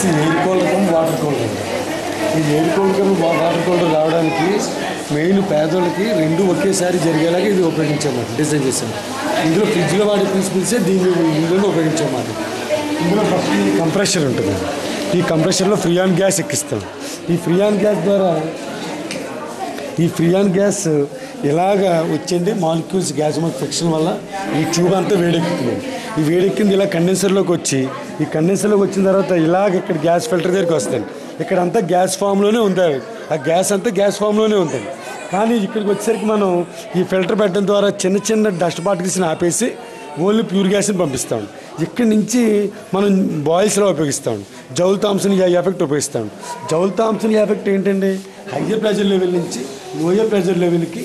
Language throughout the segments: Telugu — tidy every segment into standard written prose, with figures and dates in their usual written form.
వచ్చేసి air cooler come water cooler. ఈ air cooler come water cooler రావడానికి మెయిన్ పేదోళ్ళకి రెండు ఒకేసారి జరిగేలాగా ఇది ఉపయోగించామాట, డిజైన్ చేసాము. ఇందులో ఫ్రిడ్జ్లో వాడే ప్రిన్సిపల్సే ఇందులో ఉపయోగించామాట. ఇందులో ఫస్ట్ ఈ కంప్రెషర్ ఉంటుంది. ఈ కంప్రెషర్లో ఫ్రీయాన్ గ్యాస్ ఎక్కిస్తాం. ఈ ఫ్రీయాన్ గ్యాస్ ద్వారా ఈ ఫ్రీయాన్ గ్యాస్ ఇలాగా వచ్చింది మాలిక్యూల్స్ గ్యాస్ ఫ్రిక్షన్ వల్ల ఈ ట్యూబ్ అంతా వేడెక్కుతుంది. ఈ వేడెక్కింది ఇలా కండెన్సర్లోకి వచ్చి, ఈ కండెన్సర్లోకి వచ్చిన తర్వాత ఇలాగ ఇక్కడ గ్యాస్ ఫిల్టర్ దగ్గరికి వస్తాయి. ఇక్కడంతా గ్యాస్ ఫామ్లోనే ఉంటుంది, ఆ గ్యాస్ అంతా గ్యాస్ ఫామ్లోనే ఉంటుంది. కానీ ఇక్కడికి వచ్చేసరికి మనం ఈ ఫిల్టర్ పెట్టడం ద్వారా చిన్న చిన్న డస్ట్ పార్టికల్స్ని ఆపేసి ఓన్లీ ప్యూర్ గ్యాస్ని పంపిస్తాం. ఇక్కడి నుంచి మనం బాయిల్స్లో ఉపయోగిస్తాం. జౌల్ థామ్సన్ ఎఫెక్ట్ ఉపయోగిస్తాం. జౌల్ థామ్సన్ ఎఫెక్ట్ ఏంటంటే హయ్యర్ ప్రెషర్ లెవెల్ నుంచి లోయర్ ప్రెషర్ లెవెల్కి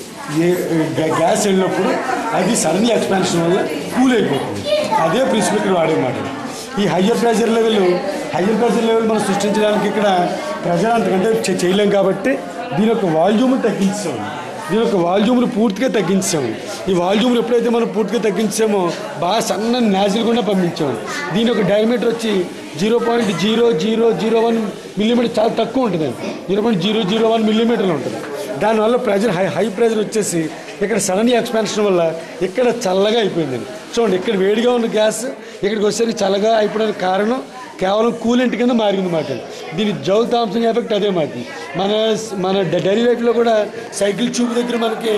గ్యాస్ వెళ్ళినప్పుడు అది సడన్ ఎక్స్పాన్షన్ వల్ల కూల్ అయిపోతుంది. అదే ప్రిన్సిపల్ ఇక్కడ వాడేమాట. ఈ హయ్యర్ ప్రెషర్ లెవెల్ మనం సృష్టించడానికి ఇక్కడ ప్రెషర్ అంతకంటే చేయలేం కాబట్టి దీని యొక్క వాల్యూమ్ని తగ్గించాము. దీని యొక్క వాల్యూమ్ను పూర్తిగా తగ్గించాము. ఈ వాల్యూమ్ను ఎప్పుడైతే మనం పూర్తిగా తగ్గించామో బాగా సన్న నాజిల్ కూడా పంపించాము. దీని యొక్క డయామీటర్ వచ్చి 0.0001 మిల్లీమీటర్, చాలా తక్కువ ఉంటుందండి. 0.001 మిల్లీమీటర్లు ఉంటుంది. దానివల్ల ప్రెషర్ హై ప్రెషర్ వచ్చేసి ఇక్కడ సడన్ ఎక్స్పాన్షన్ వల్ల ఇక్కడ చల్లగా అయిపోయిందండి. చూడండి, ఇక్కడ వేడిగా ఉన్న గ్యాస్ ఇక్కడికి వచ్చేసరికి చల్లగా అయిపోవడానికి కారణం కేవలం కూలెంట్ కింద మారింది మాట. దీని జౌల్ థామ్సన్ ఎఫెక్ట్ అదే మాట. మన డైలీ లైఫ్లో కూడా సైకిల్ ట్యూబ్ దగ్గర మనకి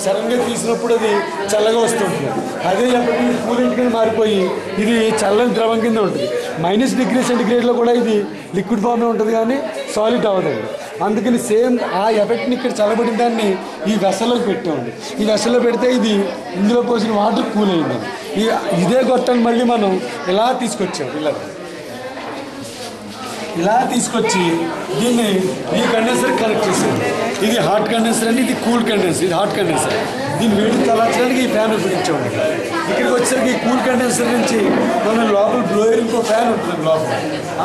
సడన్గా తీసినప్పుడు అది చల్లగా వస్తుంటుంది. అదే ఎప్పటికీ కూలెంట్ కింద మారిపోయి ఇది చల్లని ద్రవం కింద ఉంటుంది. -°C కూడా ఇది లిక్విడ్ ఫామ్లో ఉంటుంది కానీ సాలిడ్ అవ్వదండి. అందుకని సేమ్ ఆ ఎఫెక్ట్ని ఇక్కడ చల్లబడిన దాన్ని ఈ వెసల్లోకి పెట్టామండి. ఈ వెసల్లో పెడితే ఇది ఇందులో పోసిన వాటర్ కూల్ అయిందండి. ఇదే గొట్టాన్ని మళ్ళీ మనం ఇలా తీసుకొచ్చాం. ఇలా తీసుకొచ్చి దీన్ని ఈ కండెన్సర్ కనెక్ట్ చేసాం. ఇది హాట్ కండెన్సర్ అండి, ఇది కూల్ కండెన్సర్. ఇది హాట్ కండెన్సర్. దీన్ని వేడి చల్లార్చడానికి ఈ ఫ్యాన్ ఉపయోగించామండి. ఇక్కడికి వచ్చేసరికి ఈ కూల్ కండెన్సర్ నుంచి మనం లోపల బ్లోయర్ ఇంకో ఫ్యాన్ ఉంటుంది లోపల.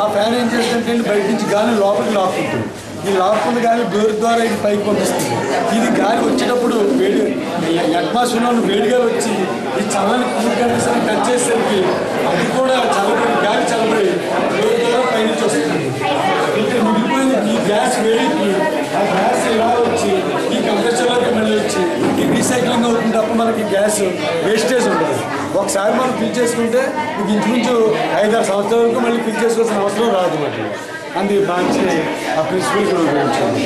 ఆ ఫ్యాన్ ఏం చేస్తుంటే బయట నుంచి గాలి లోపలికి లాక్కుంటుంది. ఈ లాక్కున్న గాలి బ్లోయర్ ద్వారా ఇది పైకి పంపిస్తుంది. ఇది గాలి వచ్చేటప్పుడు వేడి అట్మాస్ఫియర్లో వేడిగా వచ్చి ఈ చల్లని కూల్ కండెన్సర్ని టచ్ చేసేసరికి అది కూడా చల్లబడి గాలి చల్లబడి బ్లోయర్ ద్వారా పైనుంచి వస్తుంది. ఇక్కడ మిగిలిపోయిన ఈ గ్యాస్ వేడికి ఆ గ్యాస్ ఇలా వచ్చి ఈ కంప్రెషర్లోకి మళ్ళీ వచ్చి ఈ రీసైక్లింగ్ అవుతుంది తప్ప మనకి గ్యాస్ వేస్టేజ్ ఉంటుంది. ఒకసారి మనం ఫిల్ చేసుకుంటే ఇది ఇంచుమించు 5-6 సంవత్సరాల వరకు మళ్ళీ ఫిల్ చేసుకోవాల్సిన అవసరం రాదు. మనకి అందుకే మంచి ఆ ప్రిన్సిపల్ ఉపయోగించాలి.